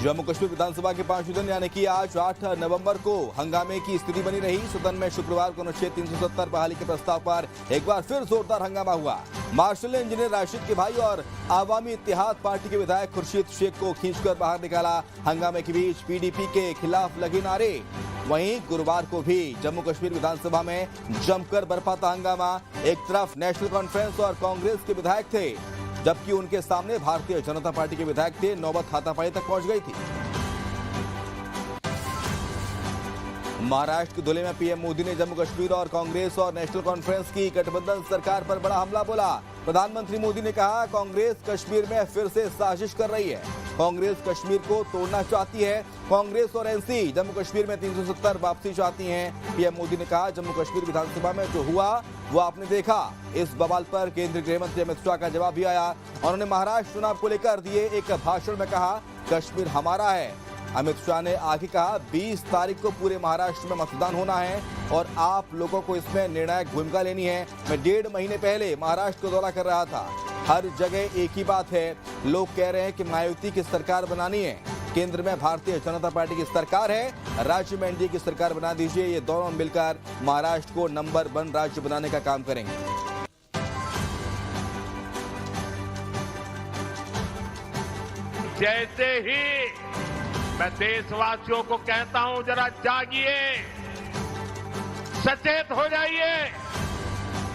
जम्मू कश्मीर विधानसभा के 5वें दिन यानी कि आज 8 नवंबर को हंगामे की स्थिति बनी रही। सदन में शुक्रवार को अनुच्छेद 370 बहाली के प्रस्ताव पर एक बार फिर जोरदार हंगामा हुआ। मार्शल ने इंजीनियर राशिद के भाई और आवामी इत्तेहाद पार्टी के विधायक खुर्शीद शेख को खींचकर बाहर निकाला। हंगामे के बीच पीडीपी के खिलाफ लगे नारे। वहीं गुरुवार को भी जम्मू कश्मीर विधानसभा में जमकर बरपा था हंगामा। एक तरफ नेशनल कॉन्फ्रेंस और कांग्रेस के विधायक थे, जबकि उनके सामने भारतीय जनता पार्टी के विधायक थे। नौबत हाथापाई तक पहुंच गई थी। महाराष्ट्र के धुले में पीएम मोदी ने जम्मू कश्मीर और कांग्रेस और नेशनल कॉन्फ्रेंस की गठबंधन सरकार पर बड़ा हमला बोला। प्रधानमंत्री मोदी ने कहा, कांग्रेस कश्मीर में फिर से साजिश कर रही है। कांग्रेस कश्मीर को तोड़ना चाहती है। कांग्रेस और एनसी जम्मू कश्मीर में 370 वापसी चाहती हैं। पीएम मोदी ने कहा, जम्मू कश्मीर विधानसभा में जो हुआ वो आपने देखा। इस बवाल पर केंद्रीय गृह मंत्री अमित शाह का जवाब भी आया। उन्होंने महाराष्ट्र चुनाव को लेकर दिए एक भाषण में कहा, कश्मीर हमारा है। अमित शाह ने आगे कहा, 20 तारीख को पूरे महाराष्ट्र में मतदान होना है और आप लोगों को इसमें निर्णायक भूमिका लेनी है। मैं 1.5 महीने पहले महाराष्ट्र का दौरा कर रहा था। हर जगह एक ही बात है, लोग कह रहे हैं कि मायावती की सरकार बनानी है। केंद्र में भारतीय जनता पार्टी की सरकार है, राज्य में एनडीए की सरकार बना दीजिए। ये दोनों मिलकर महाराष्ट्र को नंबर 1 राज्य बनाने का काम करेंगे। जैसे ही मैं देशवासियों को कहता हूं, जरा जागिए, सचेत हो जाइए।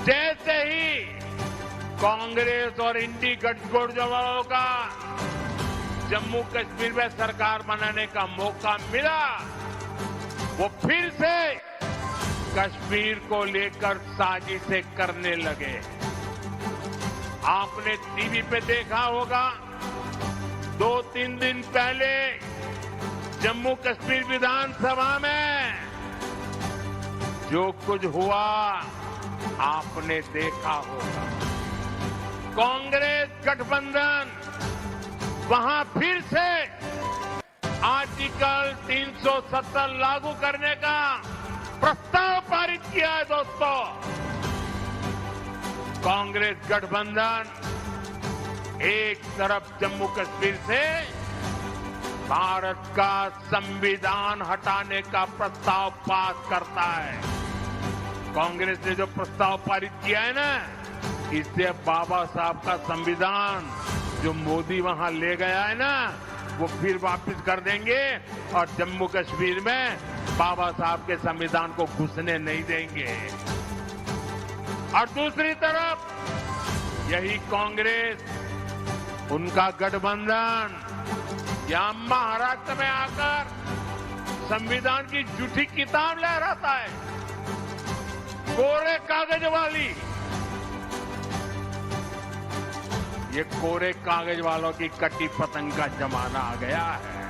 जैसे ही कांग्रेस और इंडी गठजोड़ वालों का जम्मू कश्मीर में सरकार बनाने का मौका मिला, वो फिर से कश्मीर को लेकर साजिशें करने लगे। आपने टीवी पे देखा होगा, 2-3 दिन पहले जम्मू कश्मीर विधानसभा में जो कुछ हुआ आपने देखा होगा। कांग्रेस गठबंधन वहां फिर से आर्टिकल 370 लागू करने का प्रस्ताव पारित किया है। दोस्तों, कांग्रेस गठबंधन एक तरफ जम्मू कश्मीर से भारत का संविधान हटाने का प्रस्ताव पास करता है। कांग्रेस ने जो प्रस्ताव पारित किया है ना, इससे बाबा साहब का संविधान जो मोदी वहां ले गया है ना, वो फिर वापस कर देंगे और जम्मू कश्मीर में बाबा साहब के संविधान को घुसने नहीं देंगे। और दूसरी तरफ यही कांग्रेस, उनका गठबंधन यहां महाराष्ट्र में आकर संविधान की झूठी किताब लहराता है, कोरे कागज वाली। ये कोरे कागज वालों की कटी पतंग का जमाना आ गया है।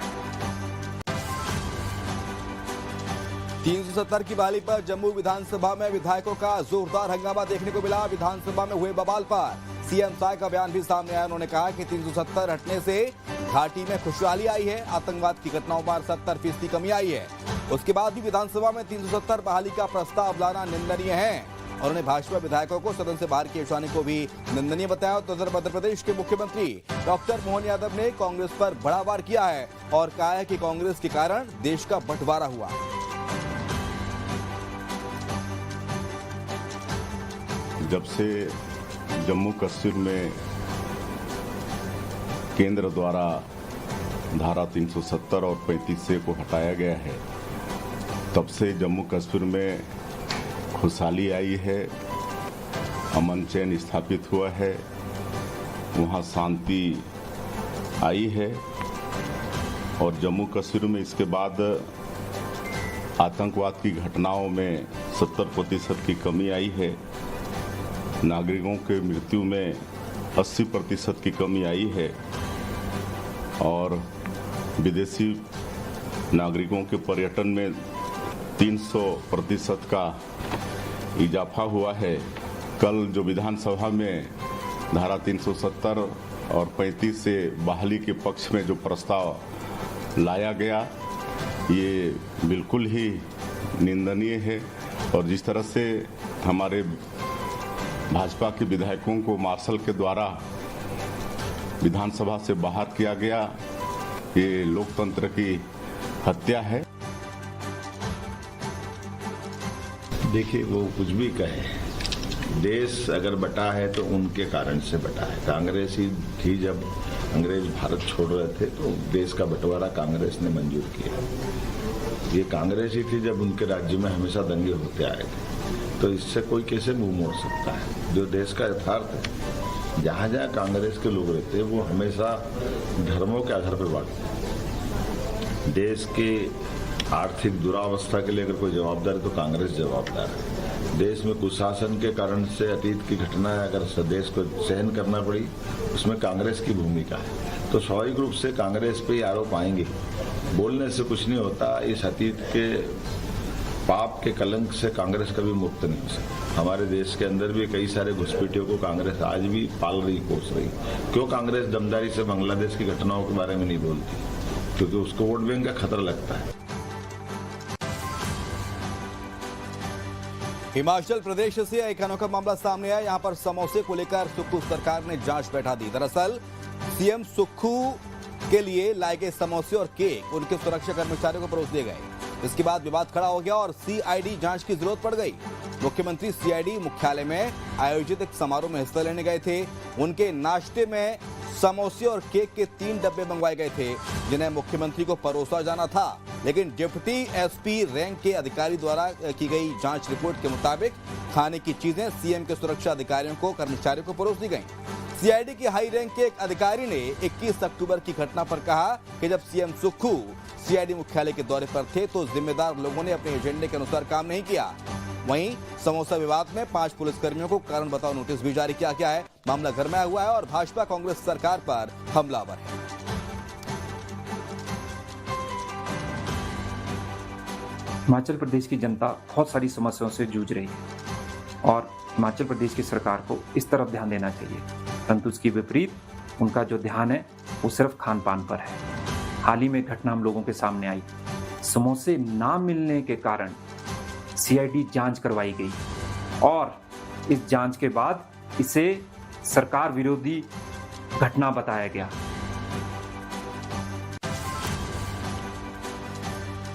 370 की बहाली पर जम्मू विधानसभा में विधायकों का जोरदार हंगामा देखने को मिला। विधानसभा में हुए बवाल पर सीएम शाह का बयान भी सामने आया। उन्होंने कहा कि 370 हटने से घाटी में खुशहाली आई है, आतंकवाद की घटनाओं पर 70% कमी आई है। उसके बाद भी विधानसभा में 370 बहाली का प्रस्ताव लाना निंदनीय है। और उन्होंने भाजपा विधायकों को सदन से बाहर किए जाने को भी निंदनीय बताया। तो उधर मध्य प्रदेश के मुख्यमंत्री डॉक्टर मोहन यादव ने कांग्रेस पर बड़ा वार किया है और कहा है कि कांग्रेस के कारण देश का बंटवारा हुआ। जब से जम्मू कश्मीर में केंद्र द्वारा धारा 370 और 35 को हटाया गया है, तब से जम्मू कश्मीर में खुशहाली आई है, अमन चैन स्थापित हुआ है, वहाँ शांति आई है। और जम्मू कश्मीर में इसके बाद आतंकवाद की घटनाओं में 70% की कमी आई है। नागरिकों के मृत्यु में 80% की कमी आई है और विदेशी नागरिकों के पर्यटन में 300% का इजाफा हुआ है। कल जो विधानसभा में धारा 370 और 35 से बहाली के पक्ष में जो प्रस्ताव लाया गया, ये बिल्कुल ही निंदनीय है। और जिस तरह से हमारे भाजपा के विधायकों को मार्शल के द्वारा विधानसभा से बाहर किया गया, ये लोकतंत्र की हत्या है। देखिए, वो कुछ भी कहे, देश अगर बटा है तो उनके कारण से बटा है। कांग्रेस ही थी जब अंग्रेज भारत छोड़ रहे थे तो देश का बंटवारा कांग्रेस ने मंजूर किया। ये कांग्रेस ही थी जब उनके राज्य में हमेशा दंगे होते आए थे। तो इससे कोई कैसे मुंह मोड़ सकता है? जो देश का यथार्थ है, जहाँ जहाँ कांग्रेस के लोग रहते वो हमेशा धर्मों के आधार पर बांटते। देश की आर्थिक दुरावस्था के लिए अगर कोई जवाबदार है तो कांग्रेस जवाबदार है। देश में कुशासन के कारण से अतीत की घटनाएं अगर देश को सहन करना पड़ी, उसमें कांग्रेस की भूमिका है। तो स्वाभाविक रूप से कांग्रेस पे आरोप आएंगे। बोलने से कुछ नहीं होता। इस अतीत के पाप के कलंक से कांग्रेस कभी मुक्त नहीं हो सकती। हमारे देश के अंदर भी कई सारे घुसपैठियों को कांग्रेस आज भी पाल रही, कोस रही। क्यों कांग्रेस दमदारी से बांग्लादेश की घटनाओं के बारे में नहीं बोलती? क्योंकि उसको वोट बैंक का खतरा लगता है। हिमाचल प्रदेश से एक अनोखा मामला सामने आया। यहां पर समोसे को लेकर सुक्खू सरकार ने जांच बैठा दी। दरअसल सीएम सुक्खू के लिए लाए गए समोसे और केक उनके सुरक्षा कर्मचारियों को परोस दिए गए। इसके बाद विवाद खड़ा हो गया और सीआईडी जांच की जरूरत पड़ गई। मुख्यमंत्री सीआईडी मुख्यालय में आयोजित एक समारोह में हिस्सा लेने गए थे। उनके नाश्ते में समोसे और केक के 3 डब्बे मंगवाए गए थे, जिन्हें मुख्यमंत्री को परोसा जाना था। लेकिन डिप्टी एसपी रैंक के अधिकारी द्वारा की गई जांच रिपोर्ट के मुताबिक खाने की चीजें सीएम के सुरक्षा अधिकारियों को कर्मचारियों को परोस दी गई। सीआईडी की हाई रैंक के एक अधिकारी ने 21 अक्टूबर की घटना पर कहा कि जब सीएम सुक्खू सीआईडी मुख्यालय के दौरे पर थे तो जिम्मेदार लोगों ने अपने एजेंडे के अनुसार काम नहीं किया। वहीं समोसा विवाद में 5 पुलिसकर्मियों को कारण बताओ नोटिस भी जारी किया गया है। मामला गरमाया हुआ है और भाजपा कांग्रेस सरकार पर हमलावर है। हिमाचल प्रदेश की जनता बहुत सारी समस्याओं से जूझ रही है और हिमाचल प्रदेश की सरकार को इस तरफ ध्यान देना चाहिए, परंतु उसकी विपरीत उनका जो ध्यान है वो सिर्फ खान पान पर है। हाल ही में घटना हम लोगों के सामने आई। समोसे ना मिलने के कारण सीआईडी जांच करवाई गई और इस जांच के बाद इसे सरकार विरोधी घटना बताया गया।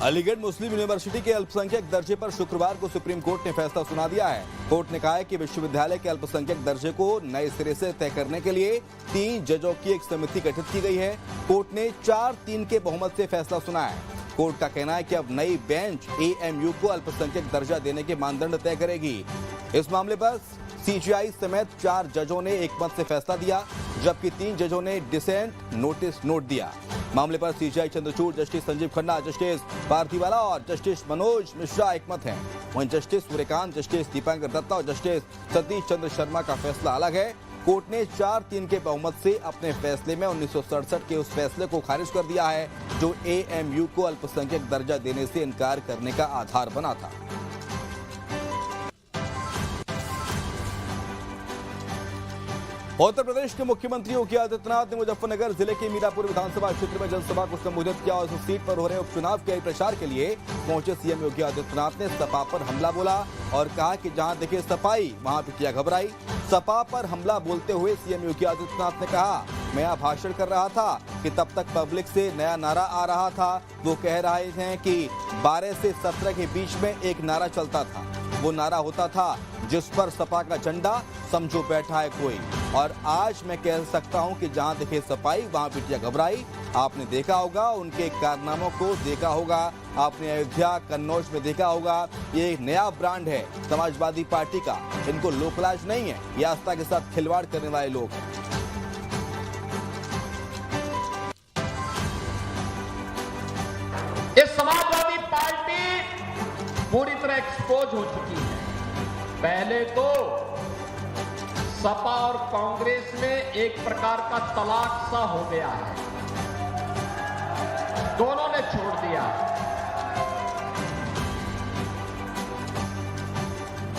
अलीगढ़ मुस्लिम यूनिवर्सिटी के अल्पसंख्यक दर्जे पर शुक्रवार को सुप्रीम कोर्ट ने फैसला सुना दिया है। कोर्ट ने कहा है कि विश्वविद्यालय के अल्पसंख्यक दर्जे को नए सिरे से तय करने के लिए 3 जजों की एक समिति गठित की गई है। कोर्ट ने 4-3 के बहुमत से फैसला सुनाया है। कोर्ट का कहना है कि अब नई बेंच एएमयू को अल्पसंख्यक दर्जा देने के मानदंड तय करेगी। इस मामले पर सीजीआई समेत 4 जजों ने एक मत से फैसला दिया, जबकि 3 जजों ने डिसेंट नोटिस नोट दिया। मामले पर CJI Chandrachud, justice Sanjiv Khanna, justice Pardiwala और जस्टिस मनोज मिश्रा एक मत हैं। वहीं जस्टिस सूर्यकांत, जस्टिस दीपांकर दत्ता और जस्टिस सतीश चंद्र शर्मा का फैसला अलग है। कोर्ट ने 4-3 के बहुमत से अपने फैसले में 1967 के उस फैसले को खारिज कर दिया है जो एएमयू को अल्पसंख्यक दर्जा देने से इनकार करने का आधार बना था। उत्तर प्रदेश के मुख्यमंत्री योगी आदित्यनाथ ने मुजफ्फरनगर जिले के मीरापुर विधानसभा क्षेत्र में जनसभा को संबोधित किया और उस सीट पर हो रहे उपचुनाव के प्रचार के लिए पहुंचे सीएम योगी आदित्यनाथ ने सपा पर हमला बोला और कहा कि जहां दिखे सपाई वहां पिटिया घबराई। सपा पर हमला बोलते हुए सीएम योगी आदित्यनाथ ने कहा, मैं यहाँ भाषण कर रहा था कि तब तक पब्लिक से नया नारा आ रहा था। वो कह रहे हैं कि 12 से 17 के बीच में एक नारा चलता था। वो नारा होता था जिस पर सपा का झंडा समझो बैठा है कोई। और आज मैं कह सकता हूं कि जहां दिखे सपाई वहां पिटिया घबराई। आपने देखा होगा उनके कारनामों को, देखा होगा आपने अयोध्या कन्नौज में देखा होगा। ये एक नया ब्रांड है समाजवादी पार्टी का। इनको लोकलाज नहीं है, ये आस्था के साथ खिलवाड़ करने वाले लोग हैं। ये समाजवादी पार्टी पूरी तरह एक्सपोज हो चुकी है। पहले तो सपा और कांग्रेस में एक प्रकार का तलाक सा हो गया है, दोनों ने छोड़ दिया।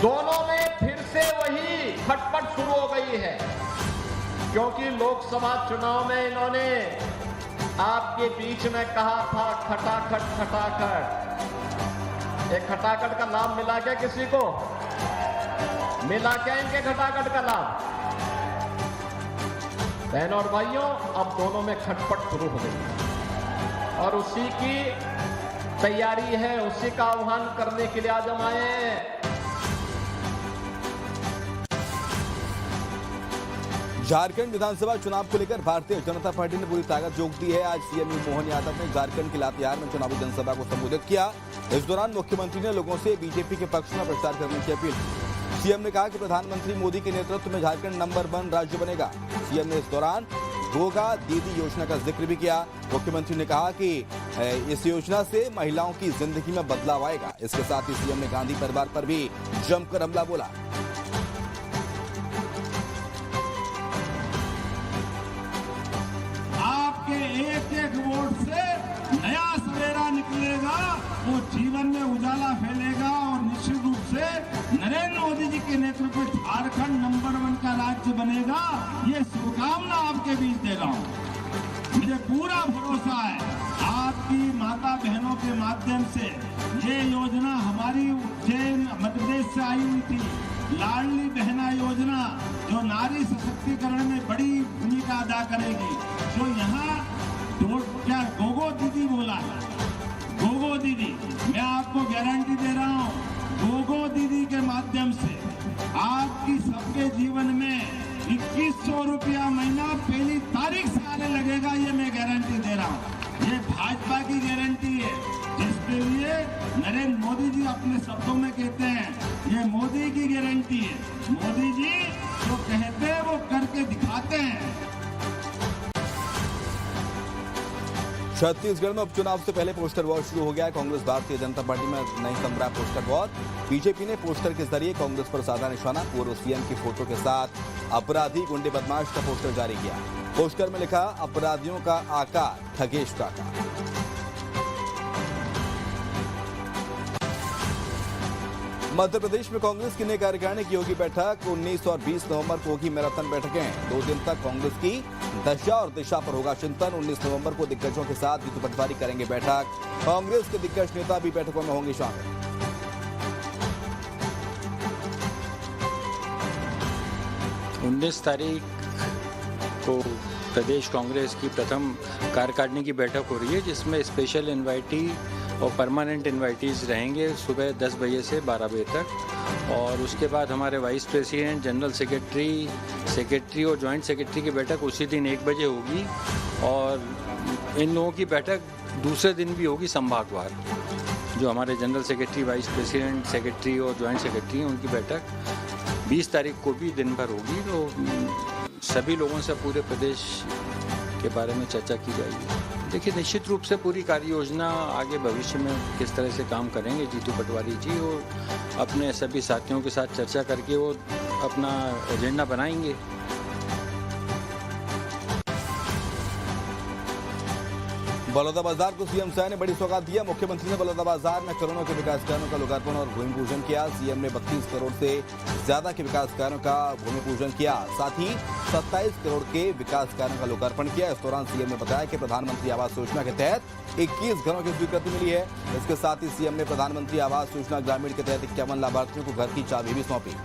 दोनों में फिर से वही खटपट शुरू हो गई है, क्योंकि लोकसभा चुनाव में इन्होंने आपके बीच में कहा था खटाखट खटाखट। एक खटाखट का लाभ मिला क्या किसी को? मिला क्या इनके खटाखट का लाभ? बहनों और भाइयों, अब दोनों में खटपट शुरू हो गई। और उसी की तैयारी है, उसी का आह्वान करने के लिए आज हम आए हैं। झारखंड विधानसभा चुनाव को लेकर भारतीय जनता पार्टी ने पूरी ताकत झोंक दी है। आज सीएम मोहन यादव ने झारखंड के लातेहार में चुनावी जनसभा को संबोधित किया। इस दौरान मुख्यमंत्री ने लोगों से बीजेपी के पक्ष में प्रचार करने की अपील की। सीएम ने कहा कि प्रधानमंत्री मोदी के नेतृत्व में झारखंड नंबर 1 राज्य बनेगा। सीएम ने इस दौरान गोगा दीदी योजना का जिक्र भी किया। मुख्यमंत्री ने कहा कि इस योजना से महिलाओं की जिंदगी में बदलाव आएगा। इसके साथ ही सीएम ने गांधी परिवार पर भी जमकर हमला बोला। एक एक वोट से नया सवेरा निकलेगा, वो जीवन में उजाला फैलेगा और निश्चित रूप से नरेंद्र मोदी जी के नेतृत्व में झारखंड नंबर 1 का राज्य बनेगा। ये शुभकामना आपके बीच दे रहा हूँ। मुझे पूरा भरोसा है आपकी माता बहनों के माध्यम से ये योजना हमारी उज्जैन मध्य प्रदेश से आई हुई थी, लाडली बहना योजना, जो नारी सशक्तिकरण में बड़ी भूमिका अदा करेगी। जो यहाँ क्या गोगो दीदी बोला है, गोगो दीदी, मैं आपको गारंटी दे रहा हूँ, गोगो दीदी के माध्यम से आपकी सबके जीवन में 2100 रुपया महीना पहली तारीख से आने लगेगा। ये मैं गारंटी दे रहा हूँ। ये भाजपा की गारंटी है, जिसके लिए नरेंद्र मोदी जी अपने शब्दों में कहते हैं ये मोदी की गारंटी है। मोदी जी जो कहते हैं वो करके दिखाते हैं। छत्तीसगढ़ में उपचुनाव से पहले पोस्टर वॉर शुरू हो गया है। कांग्रेस भारतीय जनता पार्टी में नहीं थम रहा पोस्टर वॉर। बीजेपी ने पोस्टर के जरिए कांग्रेस पर साधा निशाना। पूर्व सीएम की फोटो के साथ अपराधी गुंडे बदमाश का पोस्टर जारी किया। पोस्टर में लिखा अपराधियों का आका ठगेश काका। मध्य प्रदेश में कांग्रेस की नई कार्यकारिणी की होगी बैठक। 19 और 20 नवंबर को होगी मैराथन बैठकें। 2 दिन तक कांग्रेस की दशा और दिशा पर होगा चिंतन। 19 नवंबर को दिग्गजों के साथ जीतू पटवारी करेंगे बैठक। कांग्रेस के दिग्गज नेता भी बैठकों में होंगे शामिल। 19 तारीख को प्रदेश कांग्रेस की प्रथम कार्यकारिणी की बैठक हो रही है, जिसमें स्पेशल इन्वाइटी और परमानेंट इन्वाइटीज़ रहेंगे सुबह 10 बजे से 12 बजे तक। और उसके बाद हमारे वाइस प्रेसिडेंट, जनरल सेक्रेटरी और जॉइंट सेक्रेटरी की बैठक उसी दिन 1 बजे होगी। और इन लोगों की बैठक दूसरे दिन भी होगी संभागवार। जो हमारे general secretary, vice president, secretary और जॉइंट सेक्रेटरी हैं, उनकी बैठक 20 तारीख को भी दिन भर होगी। तो सभी लोगों से पूरे प्रदेश के बारे में चर्चा की जाएगी। देखिए, निश्चित रूप से पूरी कार्य योजना आगे भविष्य में किस तरह से काम करेंगे जीतू पटवारी जी, और अपने सभी साथियों के साथ चर्चा करके वो अपना एजेंडा बनाएंगे। बलौदाबाजार को सीएम शाह ने बड़ी सौगात दिया। मुख्यमंत्री ने बलौदाबाजार में करोड़ों के विकास कार्यों का लोकार्पण और भूमि पूजन किया। सीएम ने 32 करोड़ से ज्यादा के विकास कार्यों का भूमि पूजन किया। साथ ही 27 करोड़ के विकास कार्यों का लोकार्पण किया। इस दौरान सीएम ने बताया कि प्रधानमंत्री आवास योजना के तहत 21 घरों की स्वीकृति मिली है। इसके साथ ही सीएम ने प्रधानमंत्री आवास योजना ग्रामीण के तहत 51 लाभार्थियों को घर की चाबी भी सौंपी।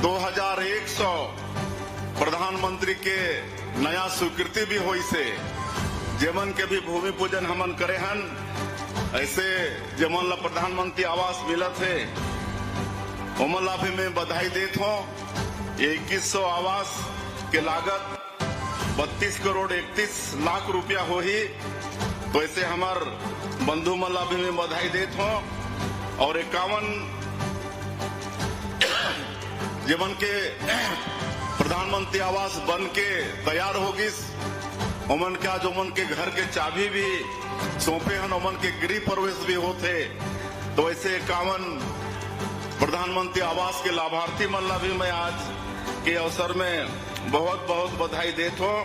2100 प्रधानमंत्री के नया स्वीकृति भी हुई से जेमन के भी भूमि पूजन हमन करे हन। ऐसे जेमन ला प्रधानमंत्री आवास मिला थे ओमन ला भी मैं बधाई देता हूँ। ये 2100 आवास के लागत 32 करोड़ 31 लाख रुपया हो ही। तो ऐसे हमार बंधु मन ला भी मैं बधाई देता हूँ। और 51 जीवन के प्रधानमंत्री आवास बन के तैयार होगी। ओमन का जो मन के घर के चाबी भी सौंपे हन, ओमन के गृह प्रवेश भी होते। तो ऐसे 51 प्रधानमंत्री आवास के लाभार्थी मन ला भी मैं आज के अवसर में बहुत बहुत बधाई देता हूँ।